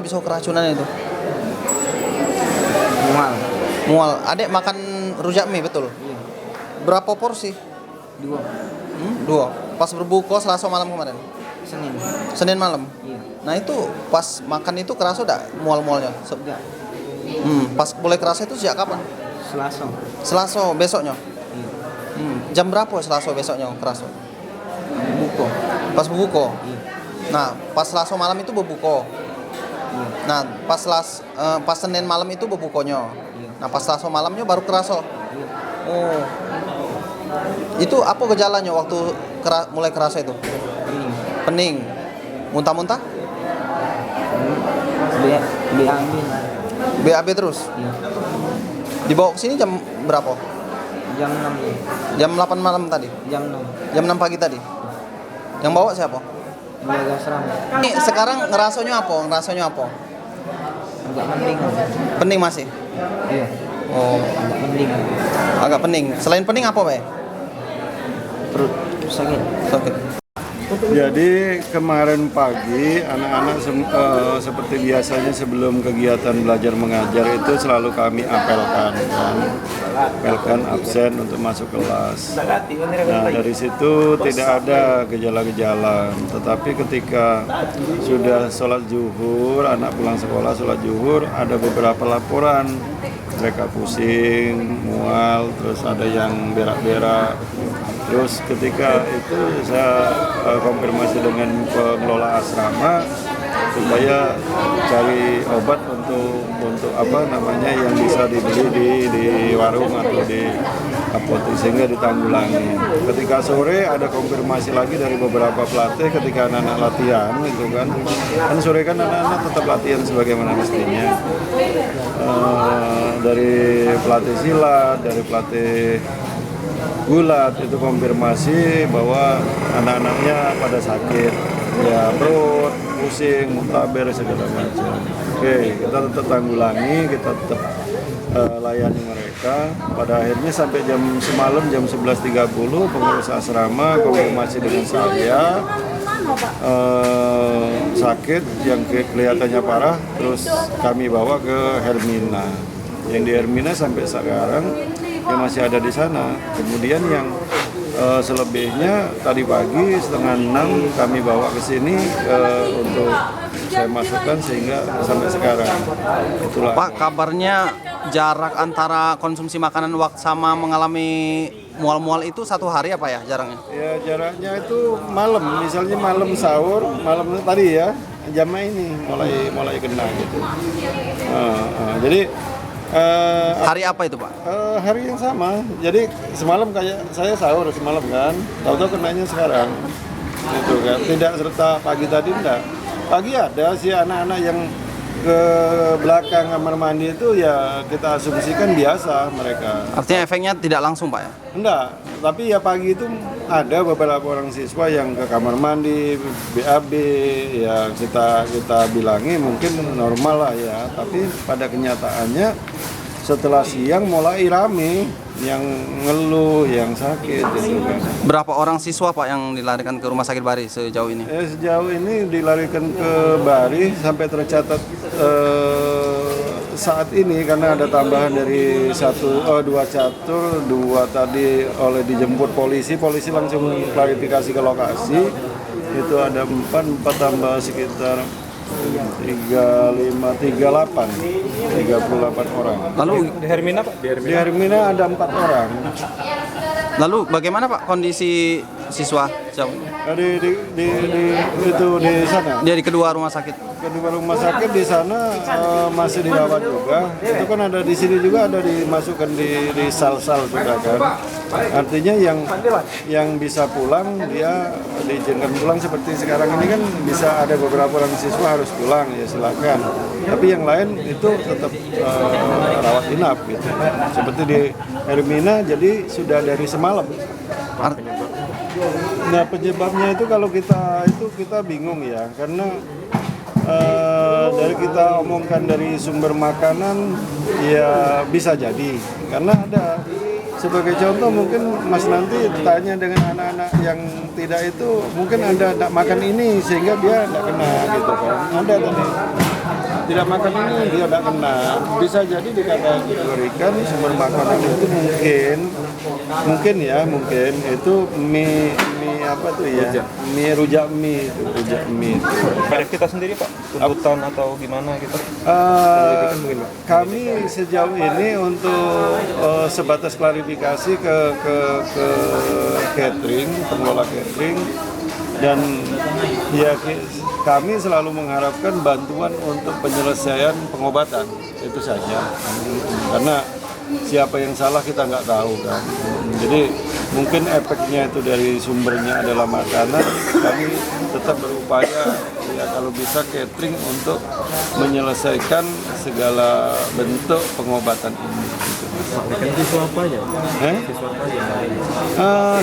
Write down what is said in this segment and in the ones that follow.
bisa keracunan itu? Mual. Mual. Adek makan rujak mie betul? Iya. Berapa porsi? 2. 2. Pas berbuka Selasa malam kemarin? Senin. Senin malam? Iya. Nah itu pas makan itu kerasa enggak mual-mualnya? Enggak. Pas mulai kerasa itu sejak kapan? Selasa. Selasa besoknya? Iya. Jam berapa Selasa besoknya kerasa? Buko. Pas berbuka? Iya. Nah pas Selasa malam itu berbuka? Iya. Nah pas Senin malam itu berbukonya? Iya. Nah pas Selasa malamnya baru kerasa? Iya. Oh. Itu apa gejalanya waktu mulai kerasa itu? Ini. Pening? Muntah-muntah? Diambil. BAB terus? Iya. Dibawa ke sini jam berapa? Jam 6. Jam 8 malam tadi? Jam 6. Jam 6 pagi tadi? Yang bawa siapa? Jaga asrama. Ini sekarang ngerasanya apa? Agak mending. Pening masih? Iya. Oh, Agak mending. agak pening. Selain pening apa, Pak? Perut sakit. Sakit. Jadi kemarin pagi anak-anak seperti biasanya sebelum kegiatan belajar mengajar itu selalu kami apelkan absen untuk masuk kelas. Nah dari situ tidak ada gejala-gejala, tetapi ketika sudah sholat zuhur, anak pulang sekolah sholat zuhur, ada beberapa laporan mereka pusing, mual, terus ada yang berak-berak. Terus ketika itu saya konfirmasi dengan pengelola asrama supaya cari obat untuk apa namanya yang bisa dibeli di warung atau di apotek sehingga ditanggulangi. Ketika sore ada konfirmasi lagi dari beberapa pelatih ketika anak-anak latihan gitu kan sore kan anak-anak tetap latihan sebagaimana mestinya. Dari pelatih silat, dari pelatih gulat itu konfirmasi bahwa anak-anaknya pada sakit, ya perut, pusing, muntaber segala macam. Oke, kita tetap tanggulangi, kita tetap layani mereka. Pada akhirnya sampai semalam jam 11.30 pengurus asrama konfirmasi dengan saya sakit yang kelihatannya parah, terus kami bawa ke Hermina. Yang di Hermina sampai sekarang yang masih ada di sana. Kemudian yang selebihnya tadi pagi 5:30 kami bawa ke sini untuk saya masukkan sehingga sampai sekarang. Itulah. Pak, kabarnya jarak antara konsumsi makanan sama mengalami mual-mual itu 1 hari apa ya jaraknya? Ya jaraknya itu malam, misalnya malam sahur, malam tadi ya jamnya ini mulai kena gitu. Jadi hari apa itu, Pak? hari yang sama. Jadi semalam kayak saya sahur semalam kan, tahu-tahu kenanya sekarang. Itu kan. Tidak serta pagi tadi enggak. Pagi ada sih anak-anak yang ke belakang kamar mandi itu ya kita asumsikan biasa mereka. Artinya efeknya tidak langsung, Pak ya? Enggak, tapi ya pagi itu ada beberapa orang siswa yang ke kamar mandi, BAB, ya kita bilangi mungkin normal lah ya. Tapi pada kenyataannya setelah siang mulai rame yang ngeluh, yang sakit gitu kan. Berapa orang siswa, Pak, yang dilarikan ke rumah sakit Bari sejauh ini? Sejauh ini dilarikan ke Bari sampai tercatat saat ini karena ada tambahan dari 2 catur, 2 tadi oleh dijemput polisi langsung klarifikasi ke lokasi. Itu ada 4 tambah sekitar 38 orang. Lalu Di Hermina, Pak? Di Hermina ada 4 orang. Lalu bagaimana, Pak, kondisi siswa jauh? Di sana. Dia di kedua rumah sakit. Kedua rumah sakit di sana masih dirawat juga. Itu kan ada di sini juga ada dimasukkan di sal-sal juga kan. Artinya yang bisa pulang dia diizinkan pulang seperti sekarang ini kan bisa ada beberapa orang siswa harus pulang ya silakan. Tapi yang lain itu tetap rawat inap gitu. Seperti di Hermina jadi sudah dari semalam. Nah penyebabnya itu kalau kita bingung ya karena dari kita omongkan dari sumber makanan ya bisa jadi karena ada sebagai contoh mungkin Mas nanti tanya dengan anak-anak yang tidak itu mungkin ada makan ini sehingga dia tidak kena gitu kan ada tadi tidak makan ini dia tidak kena. Bisa jadi dikategorikan sumber makanan itu mungkin itu mie apa tuh ya? Mie rujak mie itu. Pada kita sendiri Pak, tuntutan atau gimana gitu? Kami sejauh ini untuk sebatas klarifikasi ke catering, pengelola catering, dan ya kami selalu mengharapkan bantuan untuk penyelesaian pengobatan itu saja, karena siapa yang salah kita nggak tahu kan. Jadi mungkin efeknya itu dari sumbernya adalah makanan. Kami tetap berupaya ya kalau bisa catering untuk menyelesaikan segala bentuk pengobatan ini. Siswa apa aja?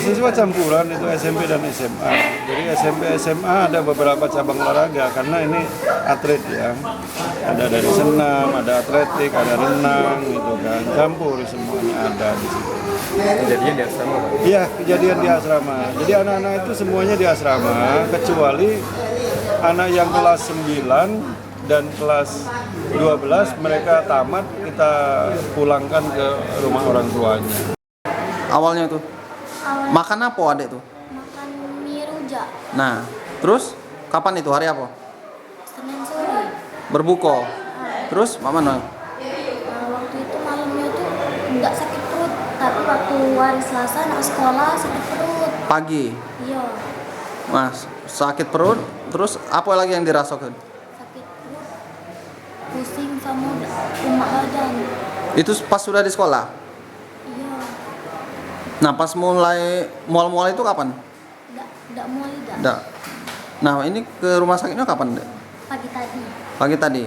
Siswa campuran itu SMP dan SMA. Jadi SMP SMA ada beberapa cabang olahraga karena ini atlet ya. Ada dari senam, ada atletik, ada renang gitu kan. Campur semuanya ada di situ. Kejadian di asrama Pak? Iya, kejadian di asrama. Jadi anak-anak itu semuanya di asrama kecuali anak yang kelas 9 dan kelas 12 mereka tamat, kita pulangkan ke rumah orang tuanya. Awalnya tuh makan apa adek tuh? Makan mie rujak Nah, terus kapan itu hari apa? Senin sore. Berbuka. Terus mana? Waktu itu malamnya tuh nggak sakit perut, tapi waktu hari Selasa anak sekolah sakit perut. Pagi. Iya, Mas, sakit perut. Terus apa lagi yang dirasakan? sakit perut, pusing sama lemak badan. Itu pas sudah di sekolah. Iya, Nah, pas mual-mual itu kapan? nggak mau tidak. Enggak. Nah, ini ke rumah sakitnya kapan, Dek? Pagi tadi. Pagi tadi.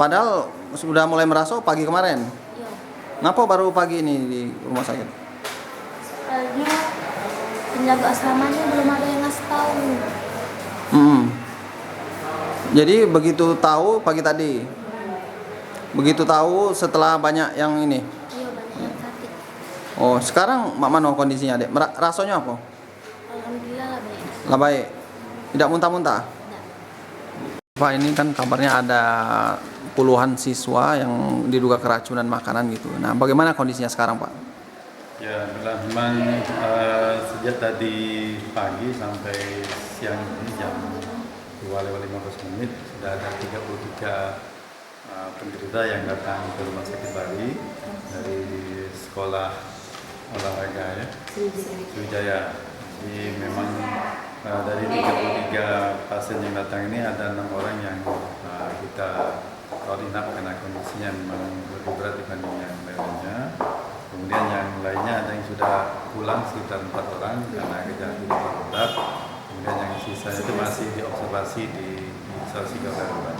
Padahal sudah mulai merasa pagi kemarin. Iya, Ngapa baru pagi ini di rumah sakit? soalnya penjaga asramanya belum ada yang ngasih tahu. Jadi begitu tahu pagi tadi. Begitu tahu setelah banyak yang ini. Iya, banyak yang sakit. Oh, sekarang mak mano kondisinya, Dek? Rasanya apa? Alhamdulillah lah baik. Lah baik. Tidak muntah-muntah. Nggak. Pak, ini kan kabarnya ada puluhan siswa yang diduga keracunan makanan gitu. Nah, bagaimana kondisinya sekarang, Pak? Ya, memang sejak tadi pagi sampai siang ini jam 2:15 sudah ada 33 penderita yang datang ke Rumah Sakit Bali dari sekolah olahraga ya, Sriwijaya. Jadi memang dari 33 pasien yang datang ini ada 6 orang yang kita rawat inap karena kondisinya memang lebih berat dibanding yang lainnya. Kemudian yang lainnya ada yang sudah pulang sekitar 4 orang karena gejala tidak berat. Kemudian yang sisanya itu masih diobservasi di isolasi darurat.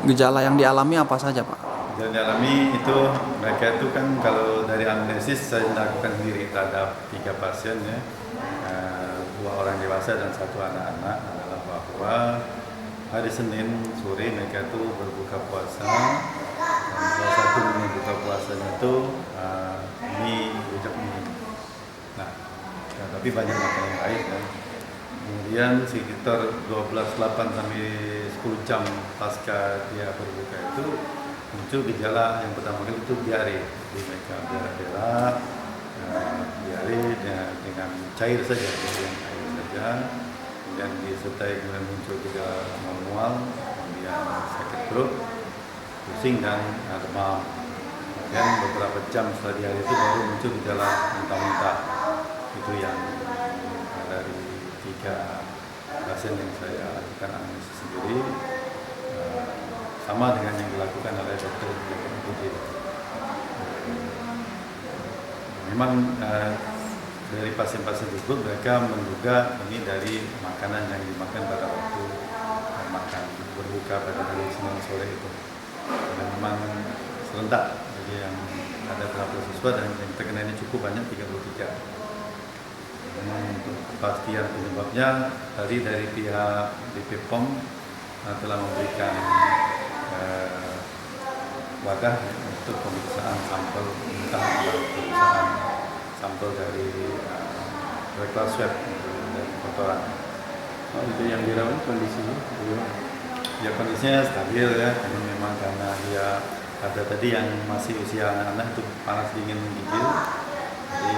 Gejala yang dialami apa saja, Pak? Gejala yang dialami itu mereka itu kan kalau dari anamnesis saya lakukan sendiri terhadap 3 pasien ya, 2 orang dewasa dan 1 anak-anak adalah bahwa hari Senin sore mereka itu berbuka puasa. Dan salah satu menu buka puasanya itu mie rujak mie. Nah, ya, tapi banyak makanan yang lain kan. Kemudian sekitar 12:08 sampai 10 jam pasca dia berbuka itu muncul gejala yang pertama kali itu diare. Jadi mereka berak-berak, diare dengan cair saja, yang cair saja. Kemudian disertai kemudian muncul gejala mual-mual, kemudian sakit perut, pusing dan demam. Kemudian beberapa jam setelah diare itu baru muncul gejala muntah-muntah. Itu yang dari 3 pasien yang saya lakukan analisis sendiri, sama dengan yang dilakukan oleh dokter UGD. Memang dari pasien-pasien tersebut mereka menduga ini dari makanan yang dimakan pada waktu makan berbuka pada hari Senin sore itu. Dan memang serentak, jadi yang ada berapa siswa dan yang terkena ini cukup banyak, 33. Untuk kepastian penyebabnya tadi dari pihak BPOM telah memberikan wadah untuk pemeriksaan sampel muntah atau pemeriksaan sampel dari regular swab dari kotoran. Itu yang dirawat kondisinya bagaimana? Ya kondisinya stabil ya, ini memang karena dia ada tadi yang masih usia anak-anak itu panas dingin menggigil, jadi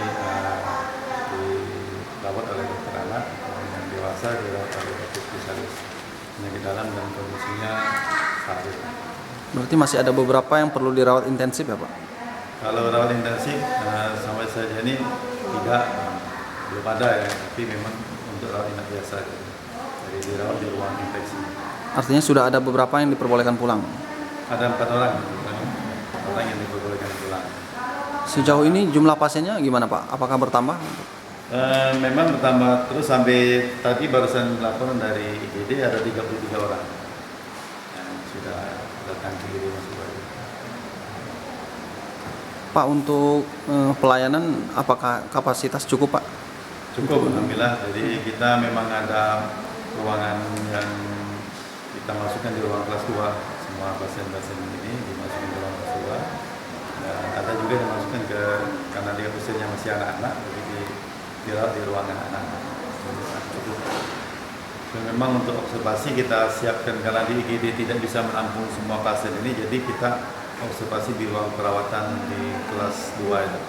dirawat oleh dokter anak. Yang dewasa dirawat oleh dokter spesialis penyakit dalam dan kondisinya stabil. Berarti masih ada beberapa yang perlu dirawat intensif ya Pak? Kalau rawat intensif sampai saja ini tidak, belum ada ya, tapi memang untuk rawat inap biasa, jadi dirawat di ruang infeksi. Artinya sudah ada beberapa yang diperbolehkan pulang. Ada 4 orang yang diperbolehkan pulang. Sejauh ini jumlah pasiennya gimana Pak? Apakah bertambah? Memang bertambah terus sampai tadi barusan laporan dari IGD ada 33 orang yang sudah datang ke Rumah Sakit Baru. Pak, untuk pelayanan apakah kapasitas cukup Pak? Cukup, alhamdulillah. Jadi kita memang ada ruangan yang kita masukkan di ruang kelas 2. Semua pasien-pasien ini dimasukkan ke ruang kelas 2. Dan ada juga yang dimasukkan karena dia usianya masih anak-anak, jadi dirawat di ruangan anak-anak. Cukup. Dan memang untuk observasi kita siapkan karena di IGD tidak bisa menampung semua pasien ini, jadi kita observasi di ruang perawatan di kelas 2 itu.